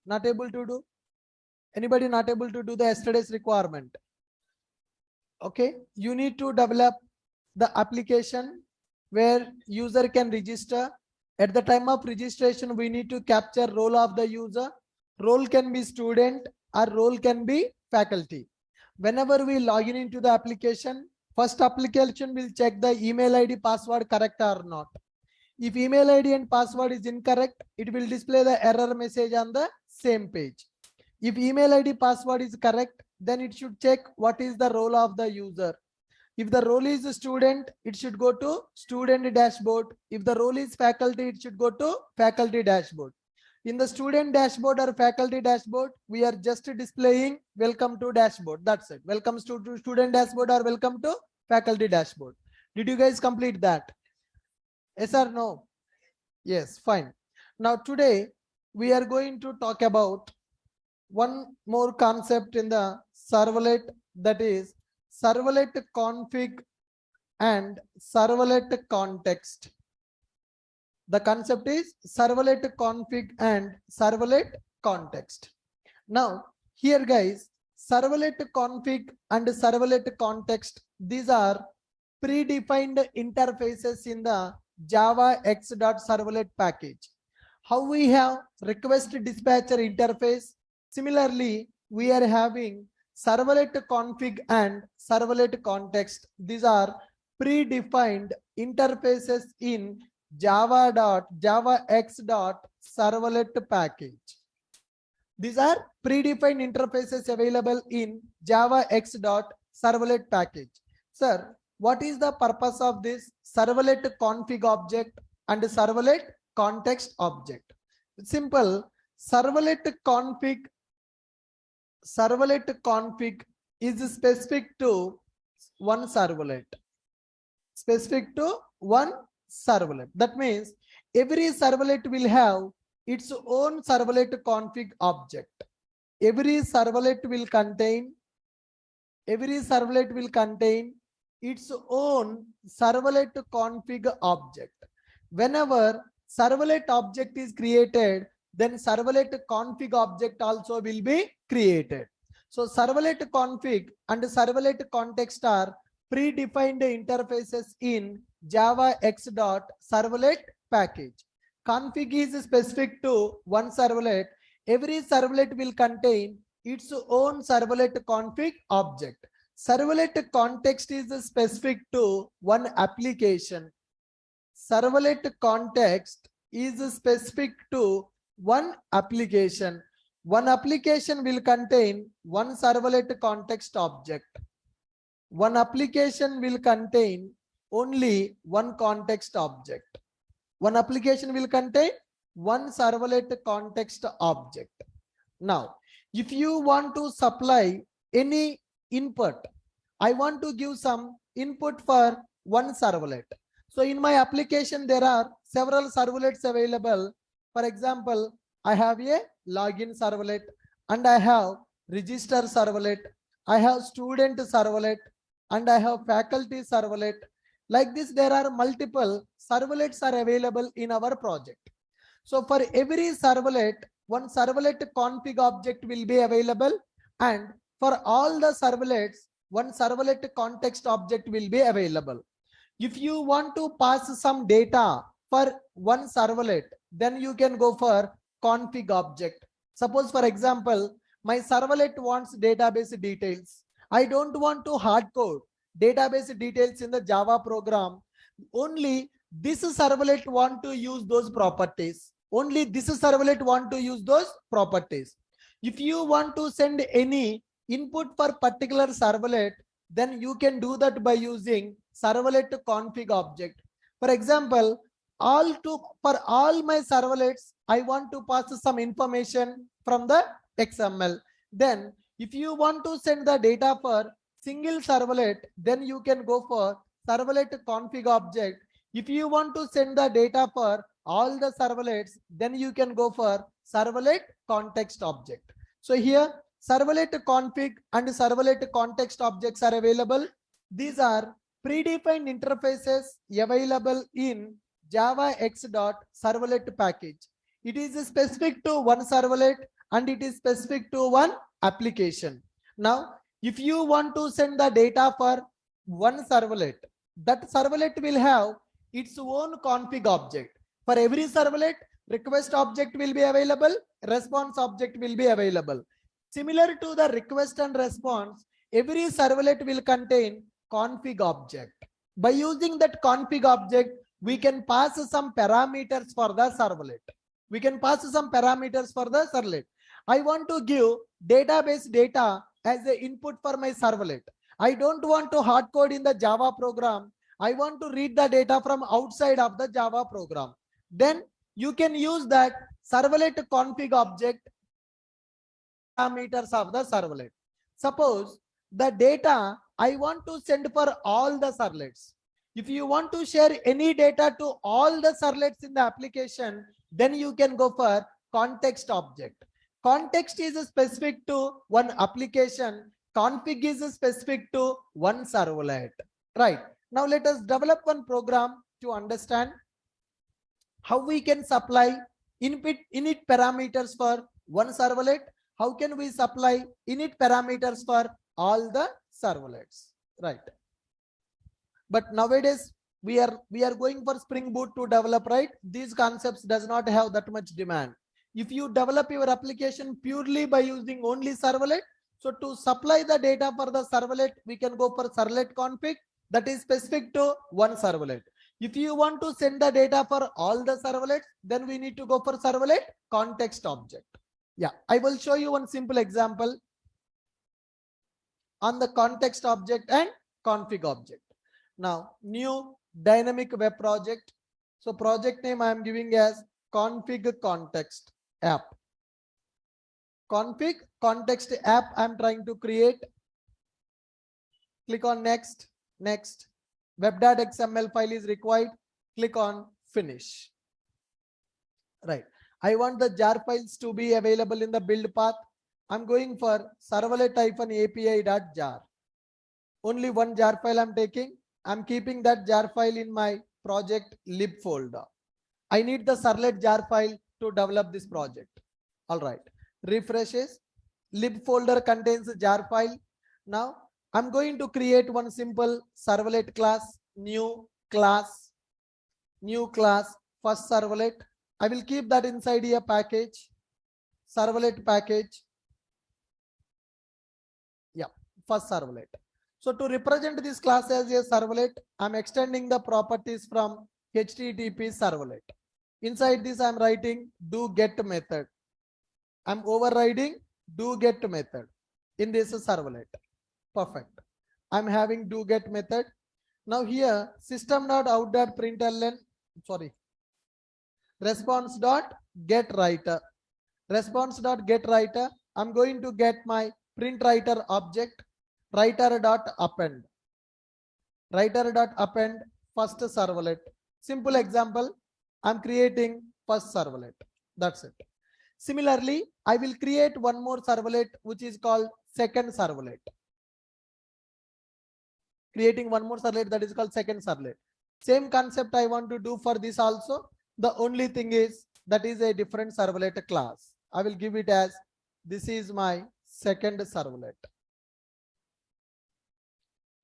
Not able to do? Anybody not able to do the yesterday's requirement? Okay, you need to develop the application where user can register. At the time of registration, we need to capture role of the user. Role can be student or role can be faculty. Whenever we log in into the application, first application will check the email ID password correct or not. If email ID and password is incorrect, it will display the error message on the same page. If email ID password is correct, then it should check what is the role of the user. If the role is a student, it should go to student dashboard. If the role is faculty, it should go to faculty dashboard. In the student dashboard or faculty dashboard, we are just displaying welcome to dashboard. That's it. Welcome to student dashboard or welcome to faculty dashboard. Did you guys complete that? Yes or no? Yes, fine. Now today we are going to talk about one more concept in the servlet, that is servlet config and servlet context. The concept is servlet config and servlet context. Now here guys, servlet config and servlet context, these are predefined interfaces in the Java X.servlet package. How we have request dispatcher interface, similarly we are having servlet config and servlet context. These are predefined interfaces in Java X.servlet package. These are predefined interfaces available in Java X.servlet package. Sir, what is the purpose of this servlet config object and servlet context object? Simple. Servlet config is specific to one servlet. Specific to one servlet. That means every servlet will have its own servlet config object. Every servlet will contain its own servlet config object. Whenever servlet object is created, then servlet config object also will be created. So servlet config and servlet context are predefined interfaces in Java X.servlet package. Config is specific to one servlet. Every servlet will contain its own servlet config object. Servlet context is specific to one application. Servlet context is specific to one application. One application will contain one servlet context object. One application will contain only one context object. One application will contain one servlet context object. Now, if you want to supply any input, I want to give some input for one servlet. So in my application, there are several servlets available. For example, I have a login servlet and I have register servlet. I have student servlet and I have faculty servlet. Like this, there are multiple servlets are available in our project. So for every servlet, one servlet config object will be available, and for all the servlets, one servlet context object will be available. If you want to pass some data for one servlet, then you can go for config object. Suppose for example, my servlet wants database details. I don't want to hard code database details in the Java program. Only this servlet want to use those properties. Only this servlet want to use those properties. If you want to send any input for particular servlet, then you can do that by using servlet config object. For example, for all my servlets, I want to pass some information from the XML. Then if you want to send the data for single servlet, then you can go for servlet config object. If you want to send the data for all the servlets, then you can go for servlet context object. So here servlet config and servlet context objects are available. These are predefined interfaces available in Java X.servlet package. It is specific to one servlet and it is specific to one application. Now, if you want to send the data for one servlet, that servlet will have its own config object. For every servlet, request object will be available, response object will be available. Similar to the request and response, every servlet will contain config object. By using that config object, we can pass some parameters for the servlet. We can pass some parameters for the servlet. I want to give database data as an input for my servlet. I don't want to hard code in the Java program. I want to read the data from outside of the Java program. Then you can use that servlet config object parameters of the servlet. Suppose the data I want to send for all the servlets. If you want to share any data to all the servlets in the application, then you can go for context object. Context is specific to one application. Config is specific to one servlet. Right. Now let us develop one program to understand how we can supply init parameters for one servlet. How can we supply init parameters for all the servlets? Right. But nowadays we are going for Spring Boot to develop, right? These concepts does not have that much demand. If you develop your application purely by using only servlet, so to supply the data for the servlet, we can go for servlet config that is specific to one servlet. If you want to send the data for all the servlets, then we need to go for servlet context object. Yeah, I will show you one simple example on the context object and config object. Now, new dynamic web project. So project name I am giving as config context app. Config context app I am trying to create. Click on next, next. Web.xml file is required. Click on finish. Right. I want the jar files to be available in the build path. I'm going for servlet-api.jar. Only one jar file I'm taking. I'm keeping that jar file in my project lib folder. I need the servlet jar file to develop this project. All right. Refreshes. Lib folder contains a jar file. Now I'm going to create one simple servlet class, new class, first servlet. I will keep that inside a package, servlet package. Yeah, first servlet. So to represent this class as a servlet, I'm extending the properties from HTTP servlet. Inside this, I'm writing do get method. I'm overriding do get method in this servlet. Perfect. I'm having do get method. Now here system.out.println, sorry, response.getWriter. Response.getWriter. I'm going to get my print writer object, writer.append. Writer.append first servlet. Simple example. I'm creating first servlet. That's it. Similarly, I will create one more servlet which is called second servlet. Creating one more servlet that is called second servlet. Same concept I want to do for this also. The only thing is that is a different servlet class. I will give it as this is my second servlet.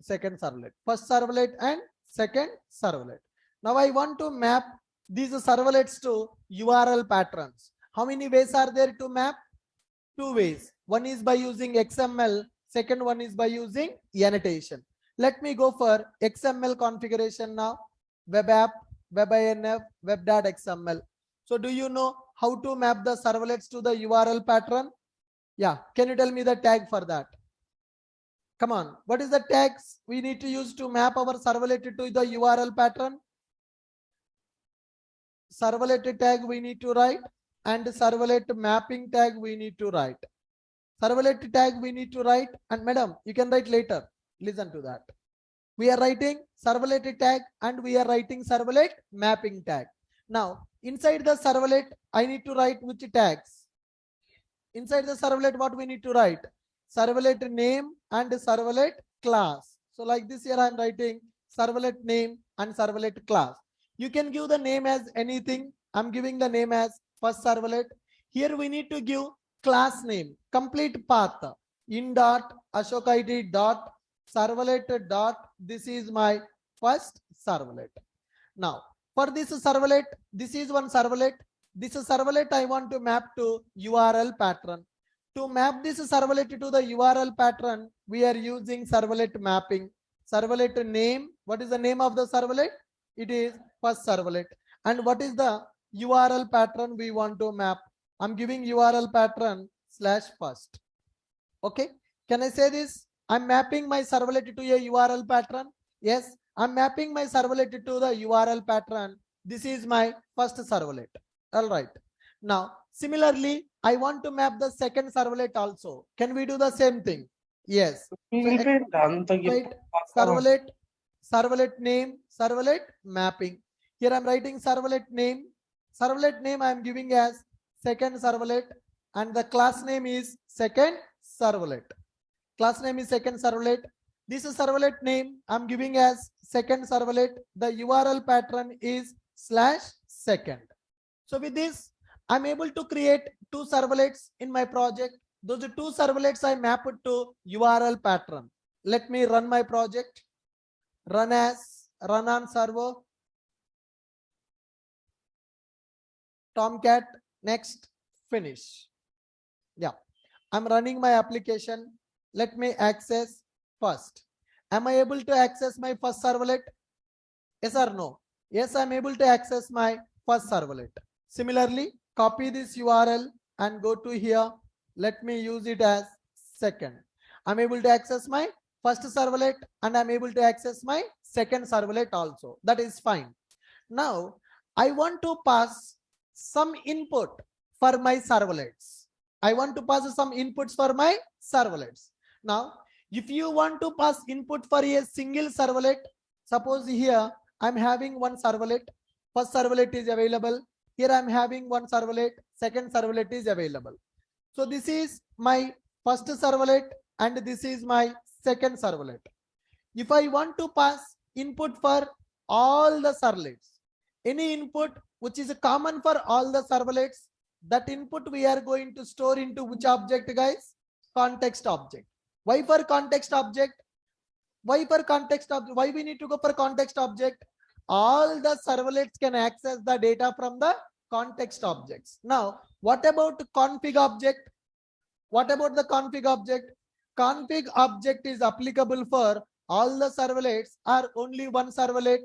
Second servlet. First servlet and second servlet. Now I want to map these servlets to URL patterns. How many ways are there to map? Two ways. One is by using XML. Second one is by using annotation. Let me go for XML configuration now. Web app, webinf, web.xml. So do you know how to map the servlets to the URL pattern? Yeah. Can you tell me the tag for that? Come on. What is the tags we need to use to map our servlet to the URL pattern? Servlet tag we need to write and servlet mapping tag we need to write. Servlet tag we need to write, and madam, you can write later. Listen to that. We are writing servlet tag and we are writing servlet mapping tag. Now, inside the servlet, I need to write which tags? Inside the servlet, what we need to write? Servlet name and servlet class. So like this here, I am writing servlet name and servlet class. You can give the name as anything. I'm giving the name as first servlet. Here we need to give class name, complete path, in dot Ashok ID dot servlet dot, this is my first servlet. Now for this servlet, this is one servlet. This servlet I want to map to URL pattern. To map this servlet to the URL pattern, we are using servlet mapping. Servlet name, what is the name of the servlet? It is first servlet. And what is the URL pattern we want to map? I'm giving URL pattern /first. Okay, can I say this? I'm mapping my servlet to a URL pattern. Yes, I'm mapping my servlet to the URL pattern. This is my first servlet. All right. Now, similarly, I want to map the second servlet also. Can we do the same thing? Yes. Servlet, servlet name, servlet mapping. Here I'm writing servlet name. Servlet name I'm giving as second servlet, and the class name is second servlet. Class name is second servlet. This is servlet name I'm giving as second servlet. The URL pattern is /second. So with this, I'm able to create two servlets in my project. Those two servlets I mapped to URL pattern. Let me run my project. Run on server. Tomcat, next, finish. Yeah, I'm running my application. Let me access first. Am I able to access my first servlet? Yes or no? Yes, I'm able to access my first servlet. Similarly, copy this URL and go to here. Let me use it as second. I'm able to access my first servlet and I'm able to access my second servlet also. That is fine. Now, I want to pass some input for my servlets. I want to pass some inputs for my servlets. Now, if you want to pass input for a single servlet, suppose here I'm having one servlet, first servlet is available. Here I'm having one servlet, second servlet is available. So this is my first servlet and this is my second servlet. If I want to pass input for all the servlets, any input which is common for all the servlets, that input we are going to store into which object, guys? Context object. Why for context object? Why for context object? Why we need to go for context object? All the servlets can access the data from the context objects. Now, what about config object? What about the config object? Config object is applicable for all the servlets or only one servlet.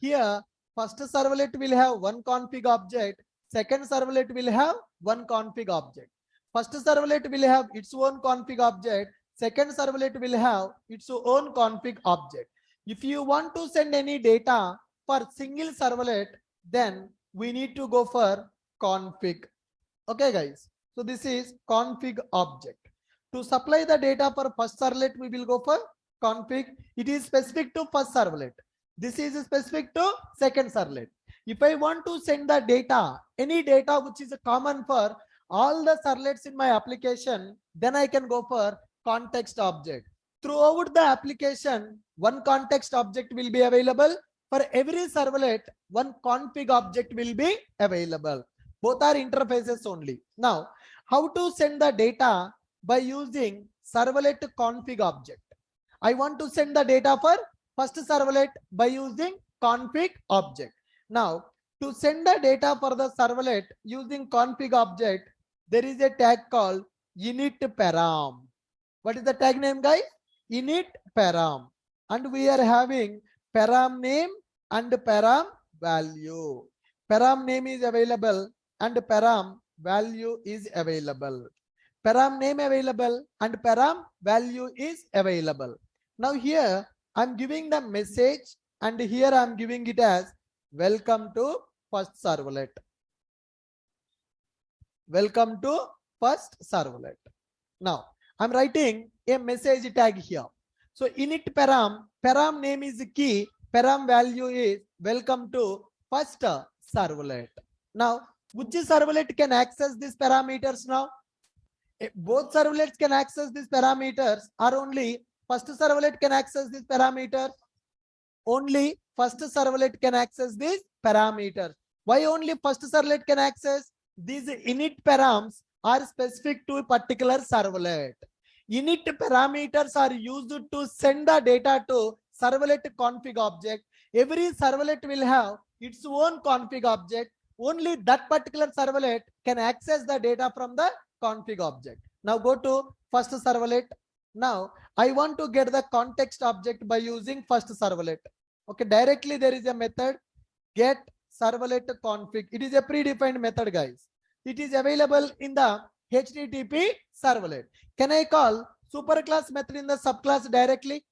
Here, first servlet will have one config object. Second servlet will have one config object. First servlet will have its own config object. Second servlet will have its own config object. If you want to send any data for single servlet, then we need to go for config. Okay, guys. So this is config object. To supply the data for first servlet, we will go for config. It is specific to first servlet. This is specific to second servlet. If I want to send the data, any data which is common for all the servlets in my application, then I can go for context object. Throughout the application, one context object will be available. For every servlet, one config object will be available. Both are interfaces only. Now, how to send the data? By using servlet config object. I want to send the data for first servlet by using config object. Now, to send the data for the servlet using config object, there is a tag called init param. What is the tag name, guys? Init param. And we are having param name and param value. Param name is available and param value is available. Param name available and param value is available. Now here I'm giving the message and here I'm giving it as welcome to first servlet. Welcome to first servlet. Now I'm writing a message tag here. So init param, param name is key, param value is welcome to first servlet. Now which servlet can access these parameters now? Both servlets can access these parameters or only first servlet can access these parameters? Only first servlet can access these parameters. Why only first servlet can access? These init params are specific to a particular servlet. Init parameters are used to send the data to servlet config object. Every servlet will have its own config object. Only that particular servlet can access the data from the config object. Now go to first servlet. Now I want to get the context object by using first servlet. Okay, directly there is a method get servlet config. It is a predefined method, guys. It is available in the HTTP servlet. Can I call superclass method in the subclass directly?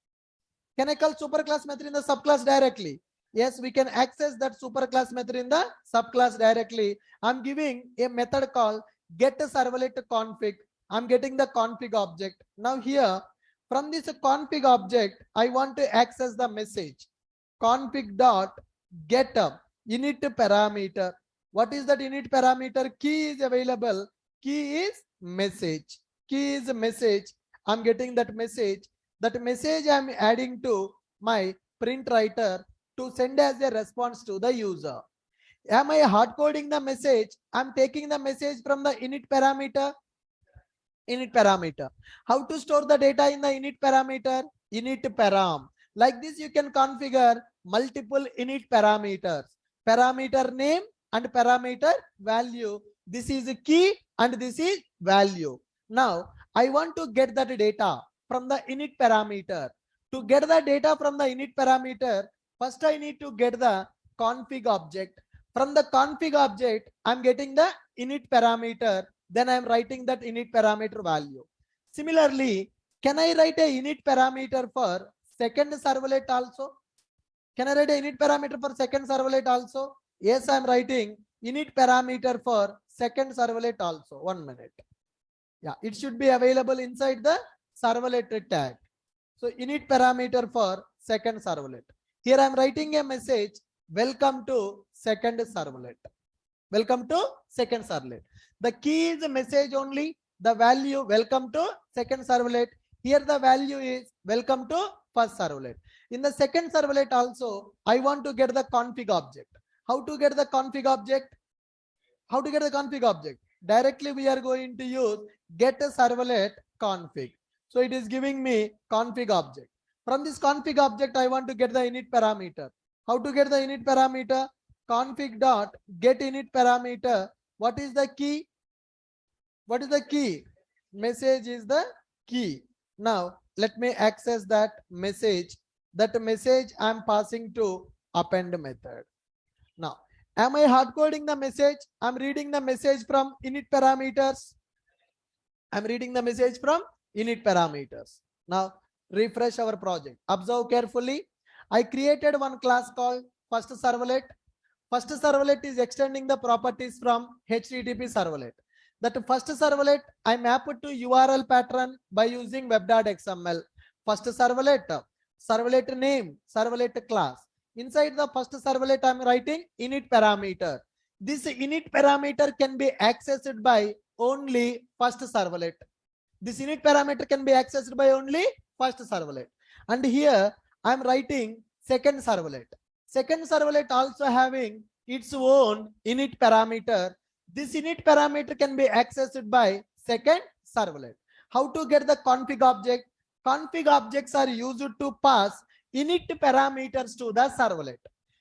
Can I call superclass method in the subclass directly? Yes, we can access that superclass method in the subclass directly. I'm giving a method called get servlet config. I'm getting the config object. Now here, from this config object, I want to access the message config dot get up init parameter. What is that init parameter? Key is available. Key is message. Key is message. I'm getting that message. That message I'm adding to my print writer to send as a response to the user. Am I hard coding the message? I'm taking the message from the init parameter. Init parameter. How to store the data in the init parameter? Init param. Like this, you can configure multiple init parameters. Parameter name and parameter value. This is a key and this is value. Now, I want to get that data from the init parameter. To get the data from the init parameter, first I need to get the config object. From the config object, I'm getting the init parameter. Then I'm writing that init parameter value. Similarly, can I write a init parameter for second servlet also? Can I write a init parameter for second servlet also? Yes, I'm writing init parameter for second servlet also. 1 minute. Yeah, it should be available inside the servlet tag. So init parameter for second servlet. Here I'm writing a message, welcome to second servlet. Welcome to second servlet. The key is a message only. The value welcome to second servlet. Here the value is welcome to first servlet. In the second servlet also, I want to get the config object. How to get the config object? How to get the config object? Directly we are going to use get a servlet config. So it is giving me config object. From this config object, I want to get the init parameter. How to get the init parameter? Config dot get init parameter. What is the key? What is the key? Message is the key. Now let me access that message. That message I'm passing to append method. Now, am I hard coding the message? I'm reading the message from init parameters. I'm reading the message from init parameters. Now refresh our project. Observe carefully. I created one class called first servlet. First servlet is extending the properties from HTTP servlet. That first servlet I map it to URL pattern by using web.xml. First servlet, servlet name, servlet class. Inside the first servlet I'm writing init parameter. This init parameter can be accessed by only first servlet. This init parameter can be accessed by only first servlet. And here I'm writing second servlet. Second servlet also having its own init parameter. This init parameter can be accessed by second servlet. How to get the config object? Config objects are used to pass init parameters to the servlet.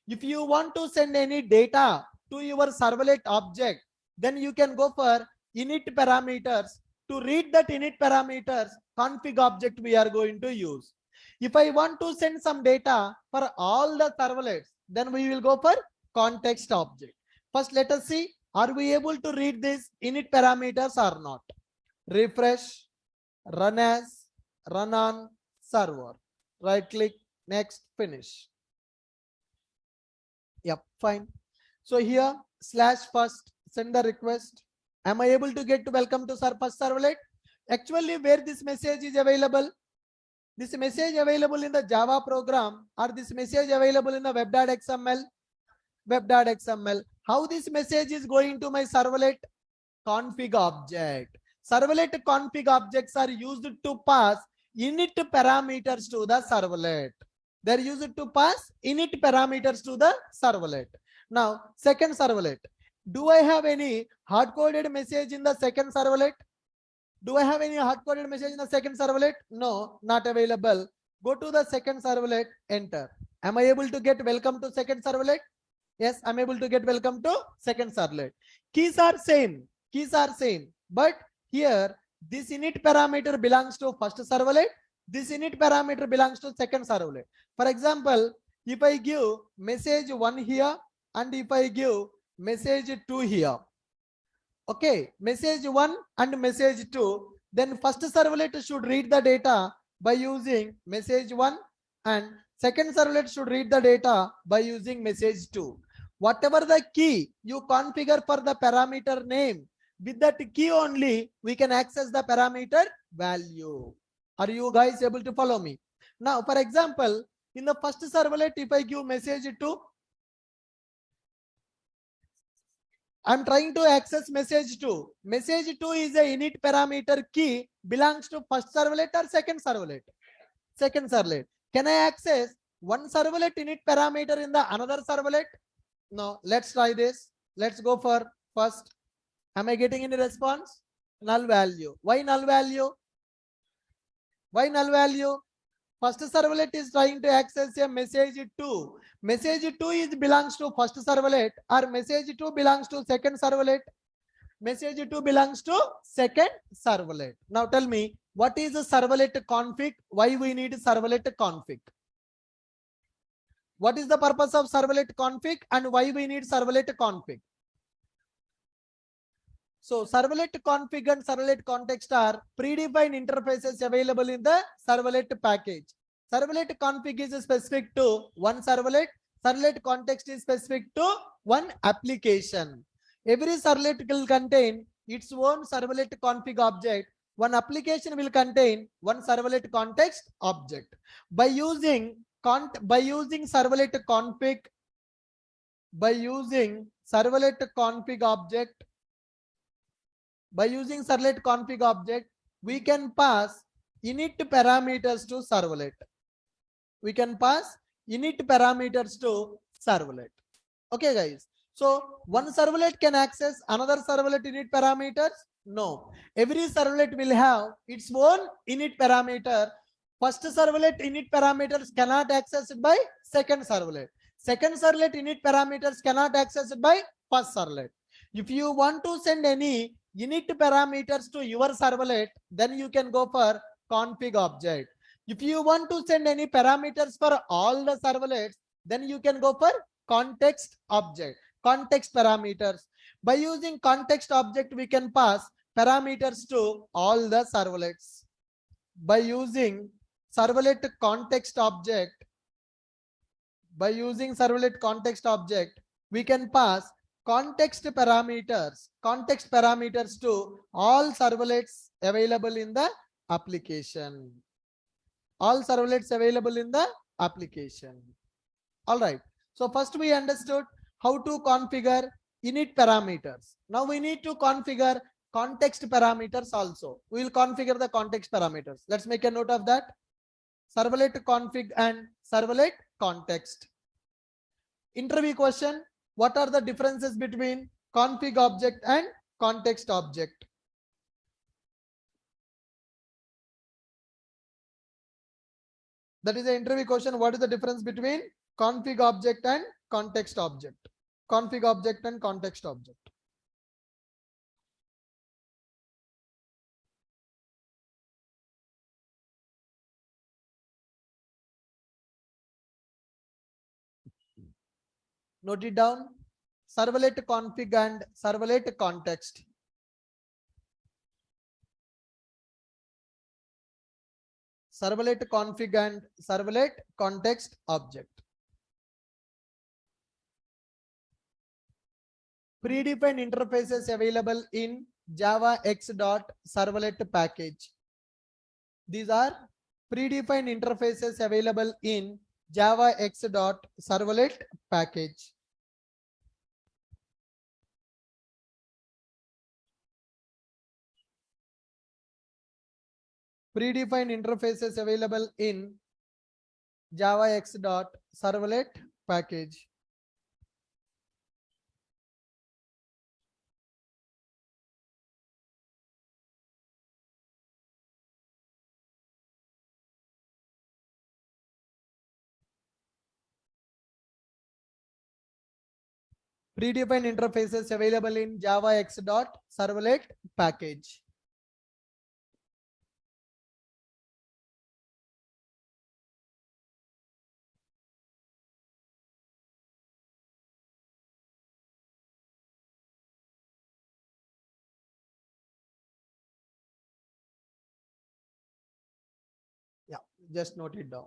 If you want to send any data to your servlet object, then you can go for init parameters. To read that init parameters, config object we are going to use. If I want to send some data for all the servlets, then we will go for context object. First, let us see, are we able to read these init parameters or not? Refresh, run as, run on server. Right click, next, finish. Yep, fine. So here, /first, send the request. Am I able to get to welcome to first servlet? Actually, where this message is available? This message available in the Java program or this message available in the web.xml? Web.xml. How this message is going to my servlet? Config object. Servlet config objects are used to pass init parameters to the servlet. They are used to pass init parameters to the servlet. Now, second servlet. Do I have any hard-coded message in the second servlet? Do I have any hard-coded message in the second servlet? No, not available. Go to the second servlet, enter. Am I able to get welcome to second servlet? Yes, I'm able to get welcome to second servlet. Keys are same. Keys are same. But here, this init parameter belongs to first servlet. This init parameter belongs to second servlet. For example, if I give message 1 here and if I give message 2 here. Okay, message 1 and message 2. Then first servlet should read the data by using message 1 and second servlet should read the data by using message 2. Whatever the key you configure for the parameter name, with that key only we can access the parameter value. Are you guys able to follow me? Now, for example, in the first servlet, if I give message 2, I'm trying to access message 2. Message 2 is a init parameter key belongs to first servlet or second servlet? Second servlet. Can I access one servlet init parameter in the another servlet? No. Let's try this. Let's go for first. Am I getting any response? Null value. Why null value? Why null value? First servlet is trying to access a message 2. Message 2 is belongs to first servlet or message 2 belongs to second servlet. Message 2 belongs to second servlet. Now tell me, what is a servlet config? Why we need servlet config? What is the purpose of servlet config and why we need servlet config? So servlet config and servlet context are predefined interfaces available in the servlet package. Servlet config is specific to one servlet. Servlet context is specific to one application. Every servlet will contain its own servlet config object. One application will contain one servlet context object. By using servlet config object, by using servlet config object, we can pass init parameters to servlet. We can pass init parameters to servlet. Okay, guys. So one servlet can access another servlet init parameters? No. Every servlet will have its own init parameter. First servlet init parameters cannot access it by second servlet. Second servlet init parameters cannot access it by first servlet. If you want to send any init parameters to your servlet, then you can go for config object. If you want to send any parameters for all the servlets, then you can go for context object, context parameters. By using context object, we can pass parameters to all the servlets. By using servlet context object, we can pass context parameters to all servlets available in the application. All servlets available in the application. All right. So first we understood how to configure init parameters. Now we need to configure context parameters also. We will configure the context parameters. Let's make a note of that. Servlet config and servlet context. Interview question: what are the differences between config object and context object? That is an interview question. What is the difference between config object and context object? Config object and context object. Note it down. Servlet config and servlet context. Servlet config and servlet context object. Predefined interfaces available in Java X.servlet package. These are predefined interfaces available in Java X.servlet package. Predefined interfaces available in Java X.servlet package. predefined interfaces available in Java X dot servlet package. Yeah, just note it down.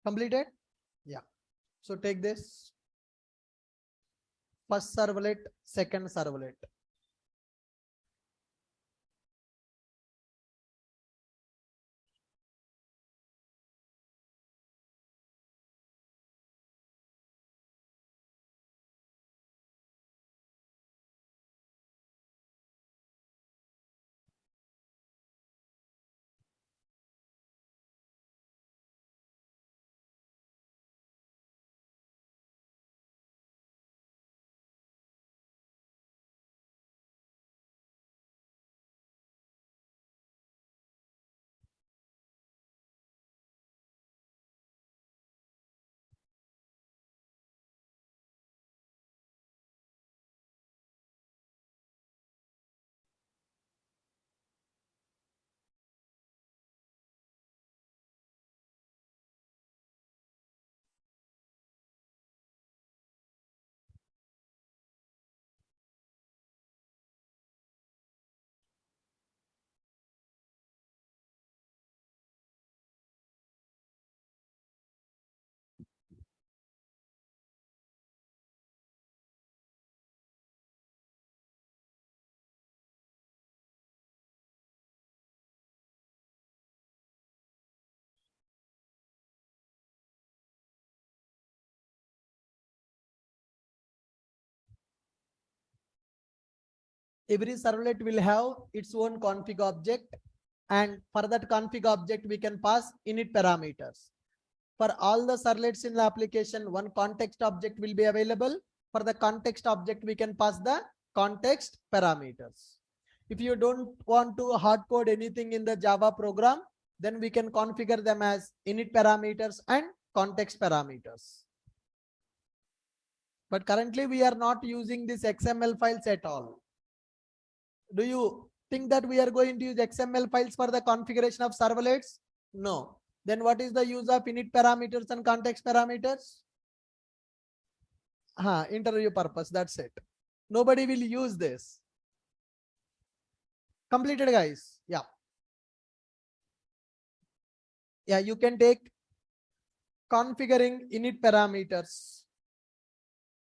Completed? Yeah. So take this first servlet, second servlet. Every servlet will have its own config object, and for that config object we can pass init parameters. For all the servlets in the application, one context object will be available. For the context object, we can pass the context parameters. If you don't want to hard code anything in the Java program, then we can configure them as init parameters and context parameters. But currently we are not using these XML files at all. Do you think that we are going to use XML files for the configuration of servlets? No. Then what is the use of init parameters and context parameters? Interview purpose, that's it. Nobody will use this. Completed, guys? Yeah. Yeah, you can take configuring init parameters.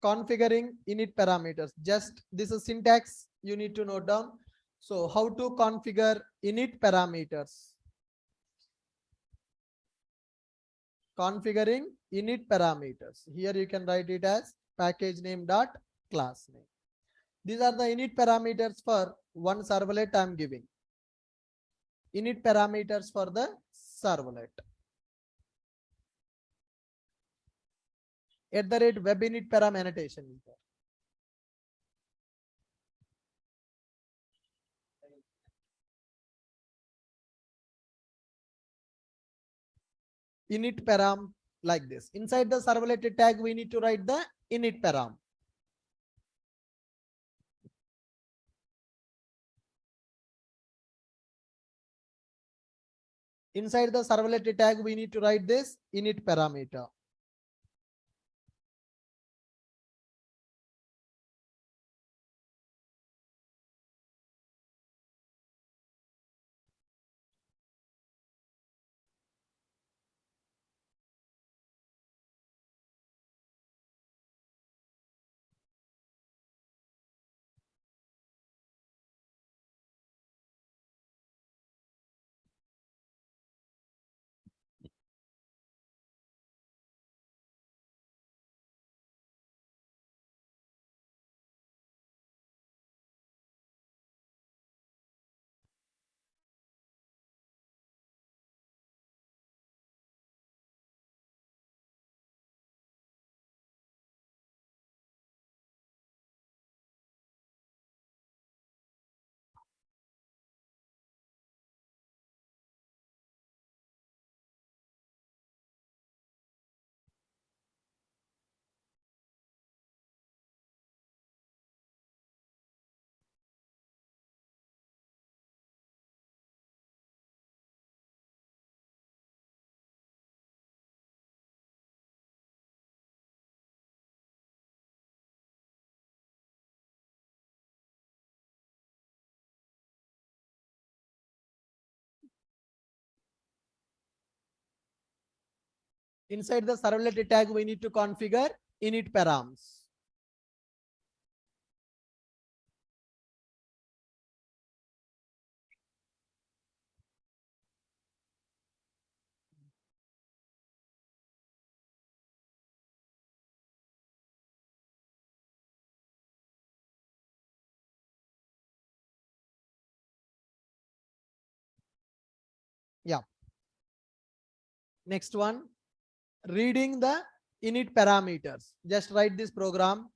Configuring init parameters. Just this is syntax you need to note down. So how to configure init parameters? Configuring init parameters. Here you can write it as package name dot class name. These are the init parameters for one servlet I am giving. Init parameters for the servlet. @ web init param annotation is there. Init param like this. Inside the servlet tag, we need to write the init param. Inside the servlet tag, we need to write this init parameter. Inside the servlet tag, we need to configure init params. Yeah. Next one, reading the init parameters. Just write this program.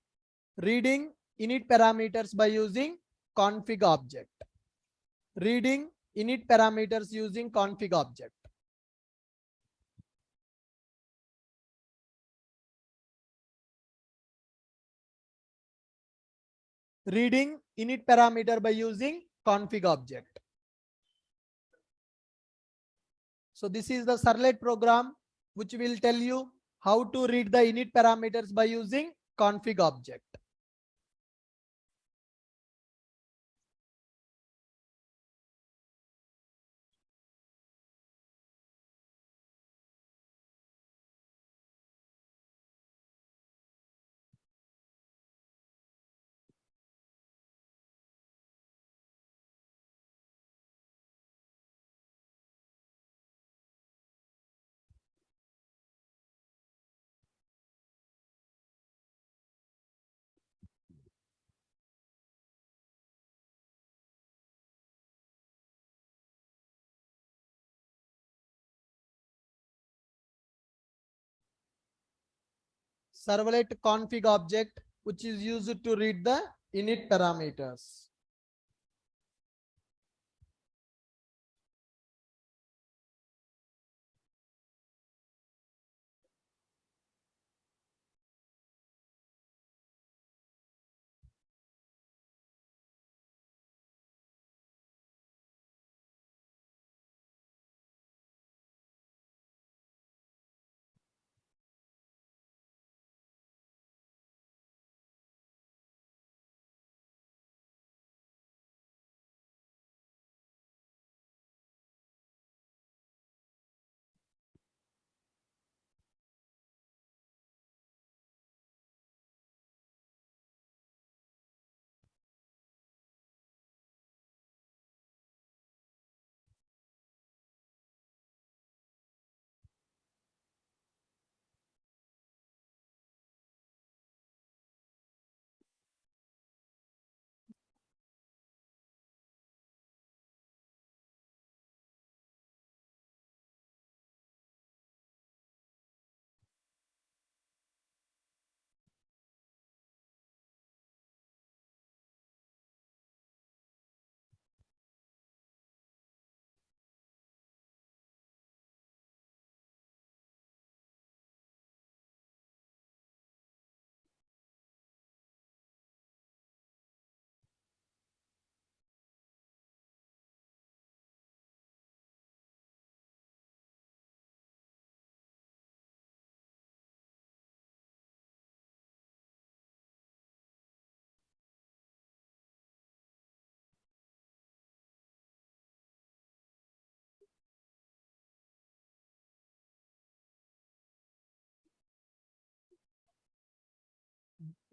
Reading init parameters by using config object. Reading init parameters using config object. Reading init parameter by using config object. So this is the servlet program which will tell you how to read the init parameters by using config object. servlet config object, which is used to read the init parameters.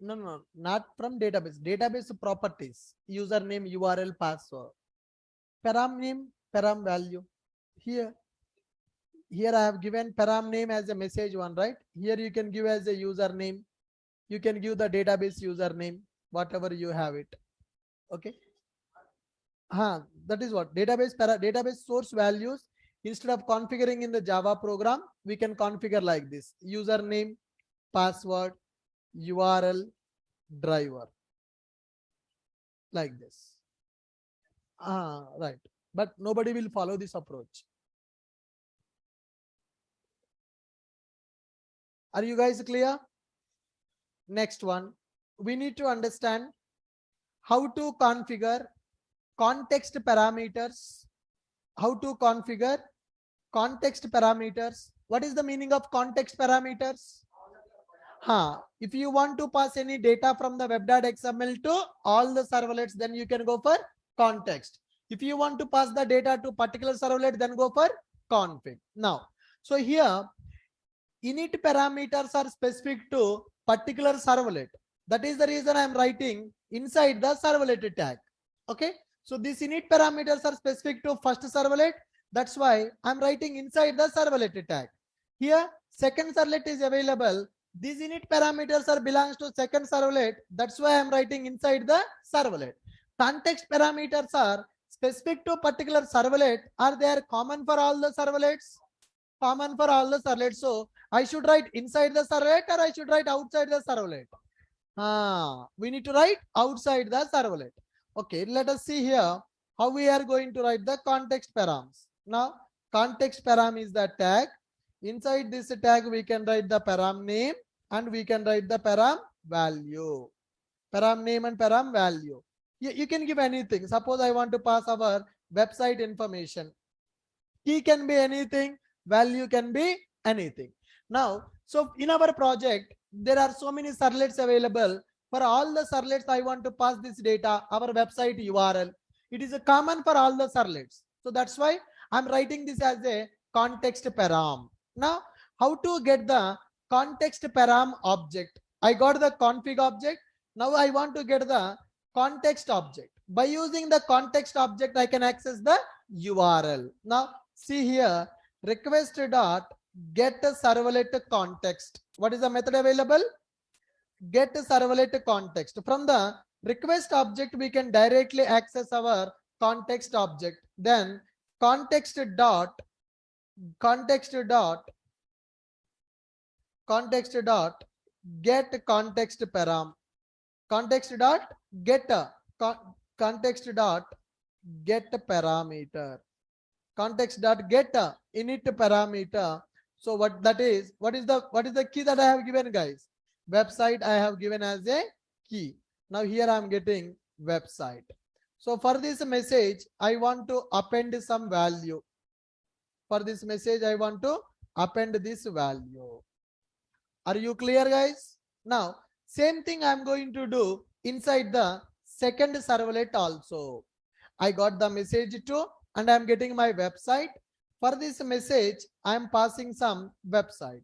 No, not from database. Database properties, username, URL, password, param name, param value. Here I have given param name as a message one, right? Here you can give as a username. You can give the database username, whatever you have it. Okay. That is what database source values. Instead of configuring in the Java program, we can configure like this: username, password, URL, driver, like this. Right. But nobody will follow this approach. Are you guys clear? Next one, we need to understand how to configure context parameters. How to configure context parameters. What is the meaning of context parameters? If you want to pass any data from the web.xml to all the servlets, then you can go for context. If you want to pass the data to particular servlet, then go for config. Now, so here init parameters are specific to particular servlet. That is the reason I am writing inside the servlet tag. Okay. So these init parameters are specific to first servlet. That's why I'm writing inside the servlet tag. Here, second servlet is available. These init parameters are belongs to second servlet. That's why I'm writing inside the servlet. Context parameters are specific to particular servlet. Are they common for all the servlets? Common for all the servlets. So I should write inside the servlet or I should write outside the servlet? We need to write outside the servlet. Okay, let us see here how we are going to write the context params. Now, context param is the tag. Inside this tag, we can write the param name and we can write the param value. Param name and param value. You can give anything. Suppose I want to pass our website information. Key can be anything, value can be anything. Now, so in our project, there are so many servlets available. For all the servlets, I want to pass this data, our website URL. It is a common for all the servlets. So that's why I'm writing this as a context param. Now, how to get the context param object? I got the config object. Now I want to get the context object. By using the context object, I can access the URL. Now, see here, request dot get servlet context. What is the method available? Get servlet context. From the request object, we can directly access our context object. Then context dot get context param, context dot get context dot get parameter, context dot get init parameter. So what that is, what is the key that I have given, guys? Website I have given as a key. Now here I am getting website. So for this message I want to append some value. For this message I want to append this value. Are you clear, guys? Now same thing I am going to do inside the second servlet also. I got the message too and I am getting my website. For this message I am passing some website.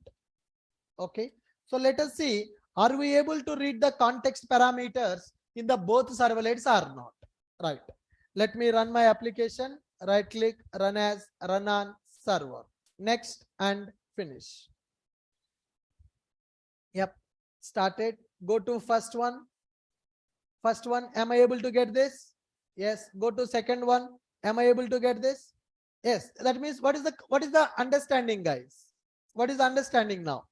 Okay, so let us see, are we able to read the context parameters in the both servlets or not? Right, let me run my application. Right click, run as, run on server, next and finish. Yep, started. Go to first one. First one, am I able to get this? Yes. Go to second one. Am I able to get this? Yes. That means what is the understanding, guys? What is the understanding now?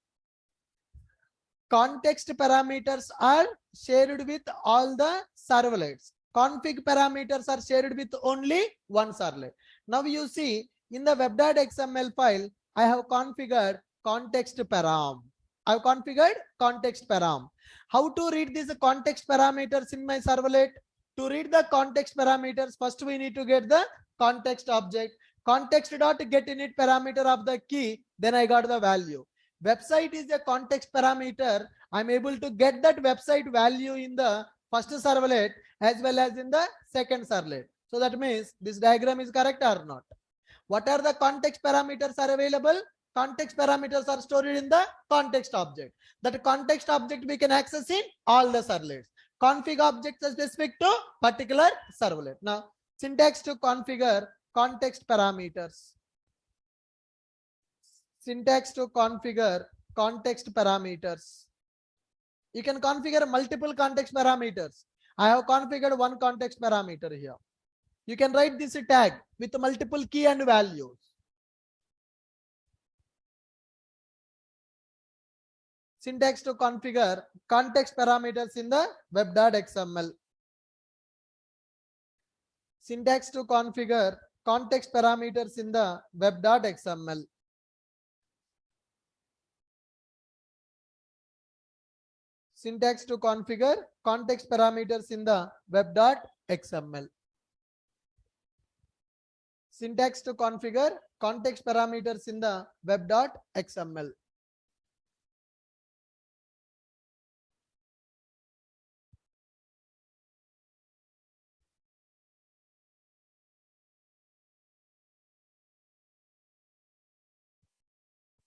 Context parameters are shared with all the servlets. Config parameters are shared with only one servlet. Now you see in the web.xml file, I have configured context param. I have configured context param. How to read these context parameters in my servlet? To read the context parameters, first we need to get the context object. Context dot get init parameter of the key, then I got the value. Website is a context parameter. I'm able to get that website value in the first servlet as well as in the second servlet. So that means this diagram is correct or not? What are the context parameters are available? Context parameters are stored in the context object. That context object we can access in all the servlets. Config objects are specific to particular servlet. Now syntax to configure context parameters. Syntax to configure context parameters. You can configure multiple context parameters. I have configured one context parameter here. You can write this tag with multiple key and values. Syntax to configure context parameters in the web.xml. Syntax to configure context parameters in the web.xml. Syntax to configure context parameters in the web.xml. Syntax to configure context parameters in the web.xml.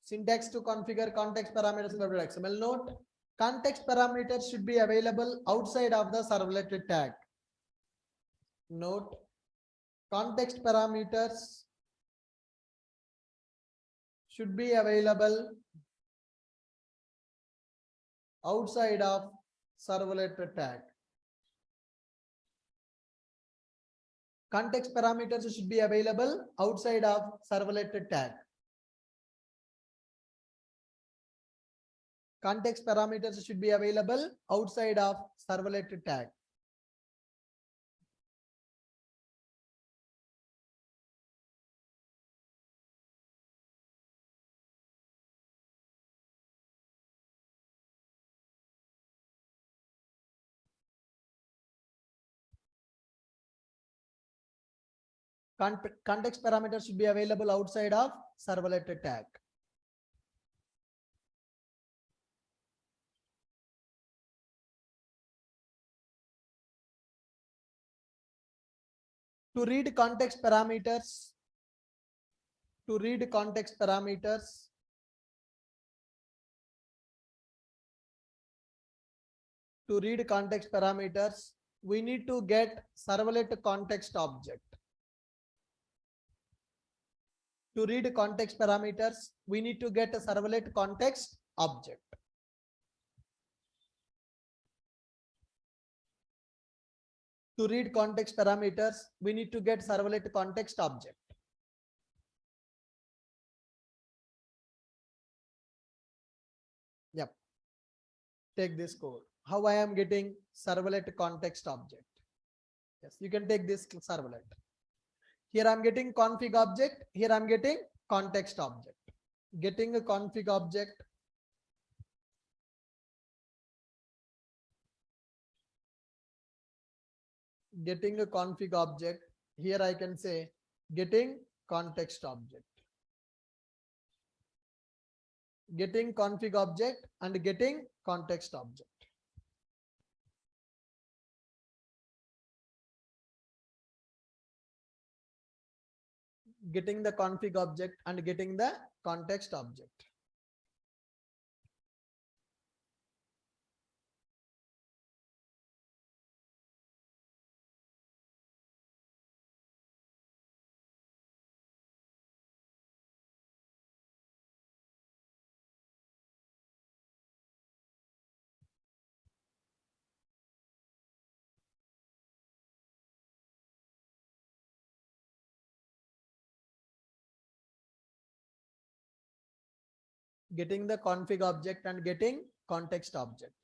Syntax to configure context parameters in the web.xml. Note, context parameters should be available outside of the servlet tag. Note, context parameters should be available outside of servlet tag. Context parameters should be available outside of servlet tag. Context parameters should be available outside of servlet tag. Context parameters should be available outside of servlet tag. To read context parameters, to read context parameters, to read context parameters, we need to get servlet context object. To read context parameters, we need to get a servlet context object. To read context parameters, we need to get servlet context object. Yep. take this code. How I am getting servlet context object? Yes, you can take this servlet. Here I'm getting config object. Here I'm getting context object. Getting a config object. Getting a config object. Here I can say getting context object. Getting config object and getting context object. Getting the config object and getting the context object. Getting the config object and getting context object.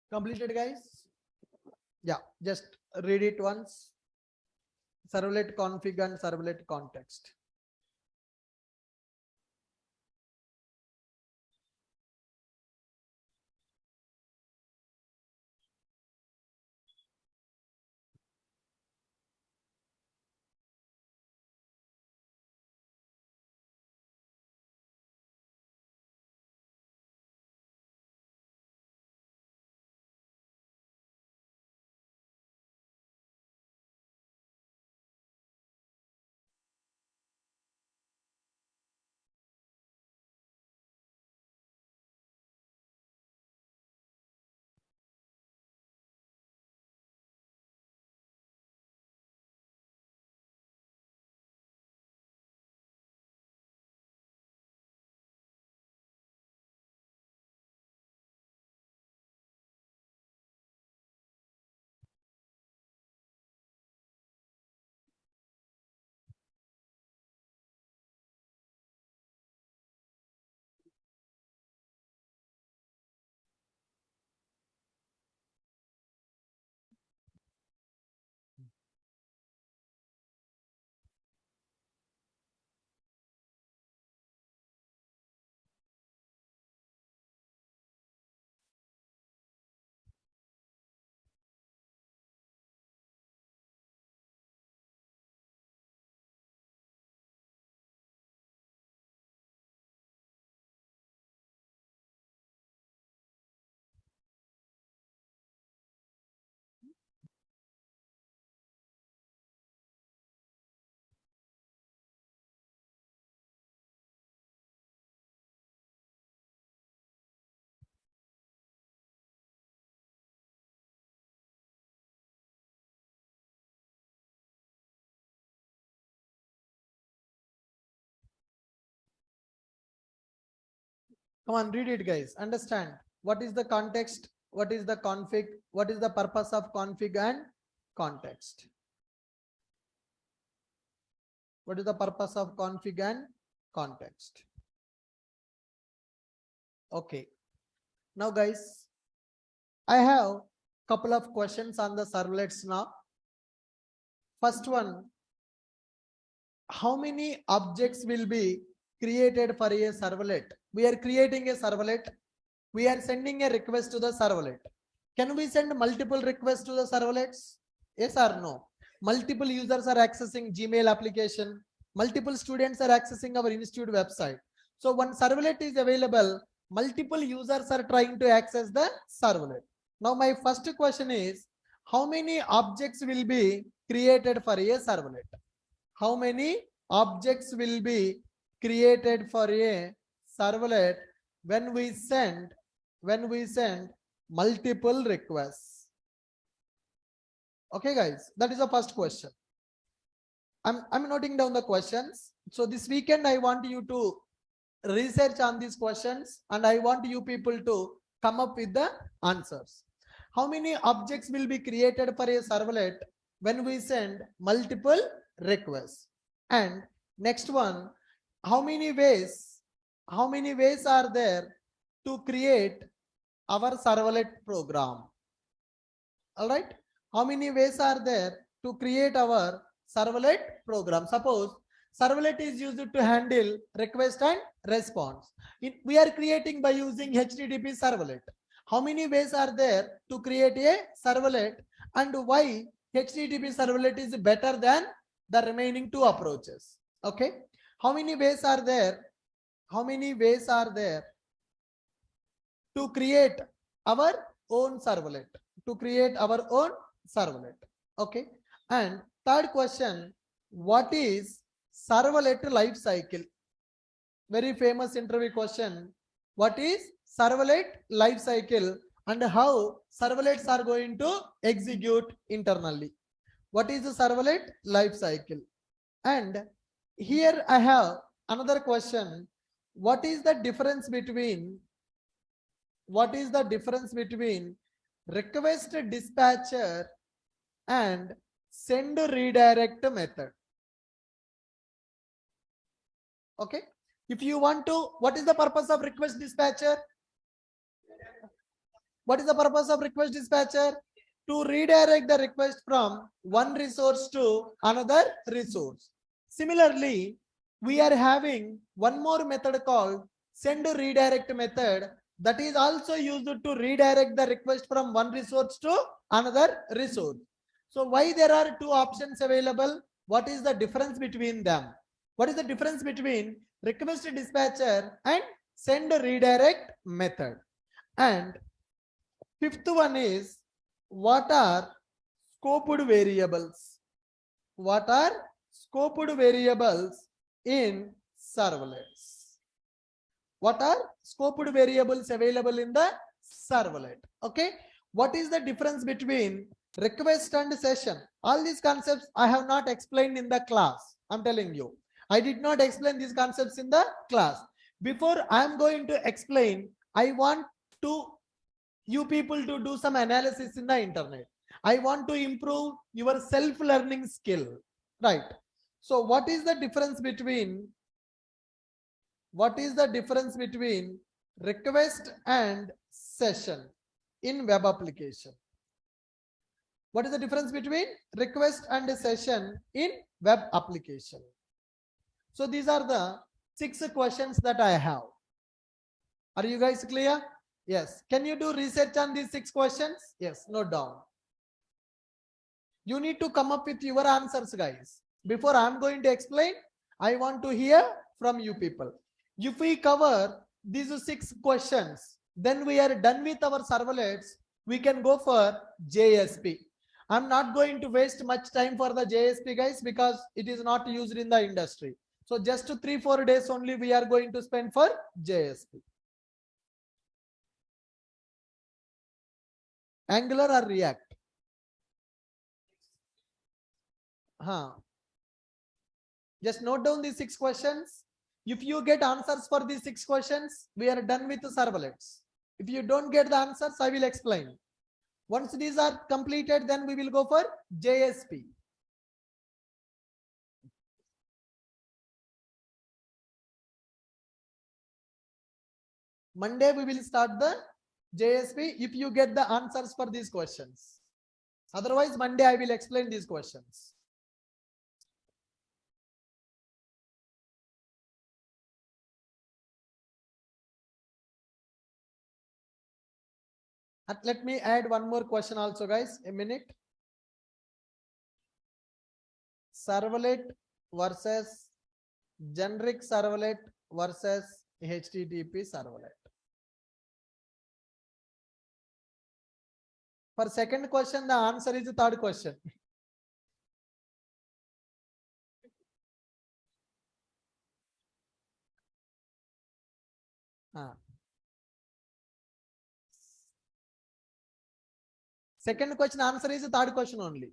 Completed, guys? Yeah, just read it once. Servlet config and servlet context. Come on, read it, guys. Understand what is the context, what is the config, what is the purpose of config and context. What is the purpose of config and context? Okay. Now, guys, I have couple of questions on the servlets now. First one, how many objects will be created for a servlet? We are creating a servlet. We are sending a request to the servlet. Can we send multiple requests to the servlets? Yes or no? Multiple users are accessing Gmail application. Multiple students are accessing our institute website. So one servlet is available. Multiple users are trying to access the servlet. Now my first question is, how many objects will be created for a servlet? How many objects will be created for a servlet when we send multiple requests? Okay, guys, that is the first question. I'm noting down the questions. So this weekend I want you to research on these questions and I want you people to come up with the answers. How many objects will be created for a servlet when we send multiple requests? And next one, how many ways are there to create our servlet program? All right, how many ways are there to create our servlet program? Suppose servlet is used to handle request and response. We are creating by using HTTP servlet. How many ways are there to create a servlet, and why HTTP servlet is better than the remaining two approaches? Okay, how many ways are there? How many ways are there to create our own servlet? To create our own servlet. Okay, and third question, what is servlet life cycle? Very famous interview question. What is servlet life cycle and how servlets are going to execute internally? What is the servlet life cycle? And here I have another question. What is the difference between request dispatcher and send redirect method? Okay, if you want to, what is the purpose of request dispatcher? What is the purpose of request dispatcher? To redirect the request from one resource to another resource. Similarly, we are having one more method called send redirect method that is also used to redirect the request from one resource to another resource. So why there are two options available? What is the difference between them? What is the difference between request dispatcher and send redirect method? And fifth one is, what are scoped variables? What are scoped variables in servlets? What are scoped variables available in the servlet? Okay, what is the difference between request and session? All these concepts I have not explained in the class. I'm telling you, I did not explain these concepts in the class. Before I am going to explain, I want you people to do some analysis in the internet. I want to improve your self-learning skill, right? So what is the difference between request and session in web application? What is the difference between request and session in web application? So these are the 6 questions that I have. Are you guys clear? Yes. Can you do research on these 6 questions? Yes, note down. You need to come up with your answers, guys. Before I'm going to explain, I want to hear from you people. If we cover these 6 questions, then we are done with our servlets. We can go for JSP. I'm not going to waste much time for the JSP, guys, because it is not used in the industry. So just 3-4 days only we are going to spend for JSP. Angular or React? Just note down these 6 questions. If you get answers for these 6 questions, we are done with the servlets. If you don't get the answers, I will explain. Once these are completed, then we will go for JSP. Monday, we will start the JSP if you get the answers for these questions. Otherwise, Monday, I will explain these questions. And let me add one more question also, guys. A minute. Servlet versus generic servlet versus HTTP servlet. For second question, the answer is the third question. Second question answer is the third question only.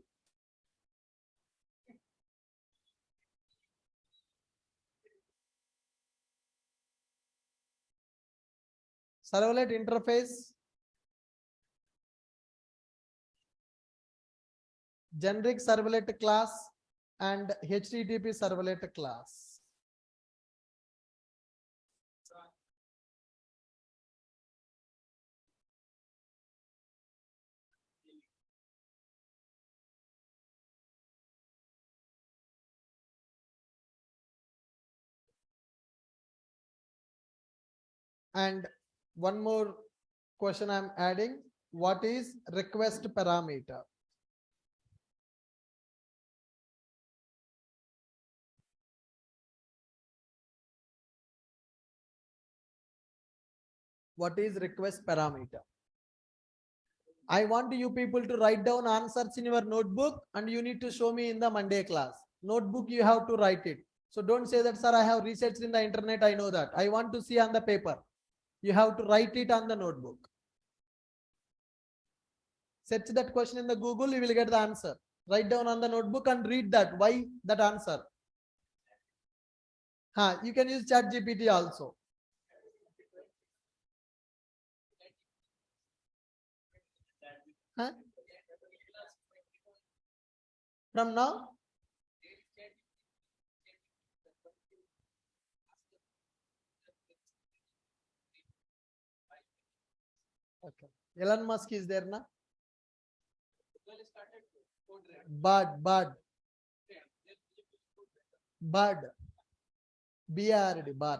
Servlet interface, generic servlet class, and HTTP servlet class. And one more question I'm adding. What is request parameter? What is request parameter? I want you people to write down answers in your notebook and you need to show me in the Monday class. Notebook, you have to write it. So don't say that, sir, I have researched in the internet. I know that. I want to see on the paper. You have to write it on the notebook. Search that question in the Google, you will get the answer. Write down on the notebook and read that. Why that answer? You can use ChatGPT also. From now? Okay. Elon Musk is there now? Bud. BRD, Bud.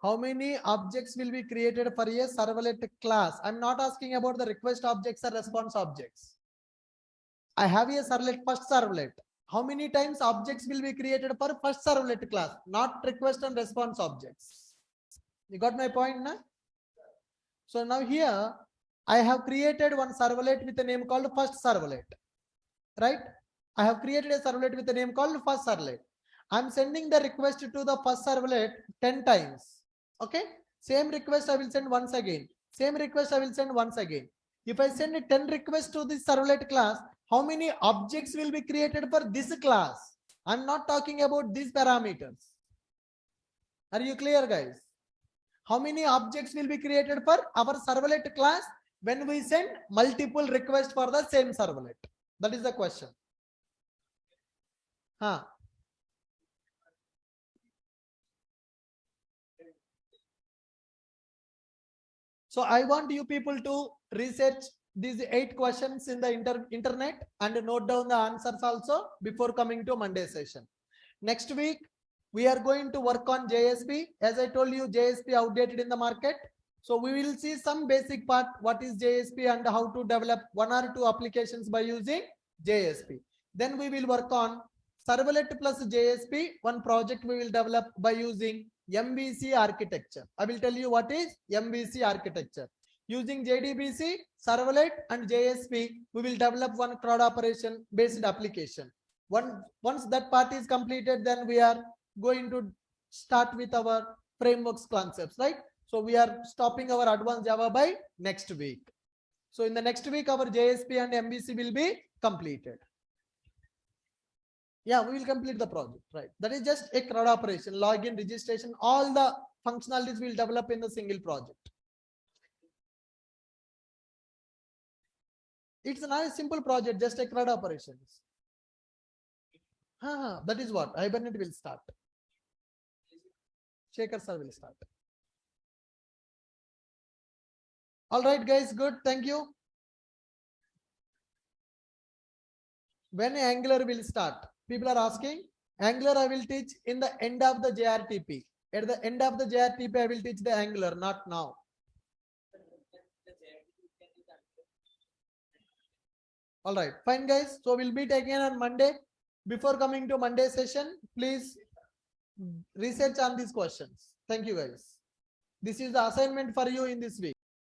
How many objects will be created for a servlet class? I'm not asking about the request objects or response objects. I have a servlet, first servlet. How many times objects will be created for first servlet class, not request and response objects? You got my point, na? So now here, I have created one servlet with a name called first servlet, right? I have created a servlet with a name called first servlet. I'm sending the request to the first servlet 10 times. Okay. Same request I will send once again. Same request I will send once again. If I send 10 requests to this servlet class, how many objects will be created for this class? I'm not talking about these parameters. Are you clear, guys? How many objects will be created for our servlet class when we send multiple requests for the same servlet? That is the question. Huh. So I want you people to research these 8 questions in the internet and note down the answers also before coming to Monday session. Next week, we are going to work on JSP. As I told you, JSP outdated in the market. So we will see some basic part, what is JSP and how to develop 1 or 2 applications by using JSP. Then we will work on servlet plus JSP. One project we will develop by using MVC architecture. I will tell you what is MVC architecture. Using JDBC, servlet and JSP, we will develop one CRUD operation based application. Once that part is completed, then we are going to start with our frameworks concepts, right? So we are stopping our advanced Java by next week. So in the next week, our JSP and MVC will be completed. Yeah, we will complete the project, right? That is just a CRUD operation, login, registration, all the functionalities will develop in the single project. It's not a simple project, just a CRUD operations. That is what Hibernate will start. Shaker sir will start. All right, guys, good. Thank you. When Angular will start? People are asking. Angular I will teach in the end of the JRTP. At the end of the JRTP, I will teach the Angular, not now. All right, fine, guys. So we'll be taking on Monday. Before coming to Monday session, please research on these questions. Thank you, guys. This is the assignment for you in this week.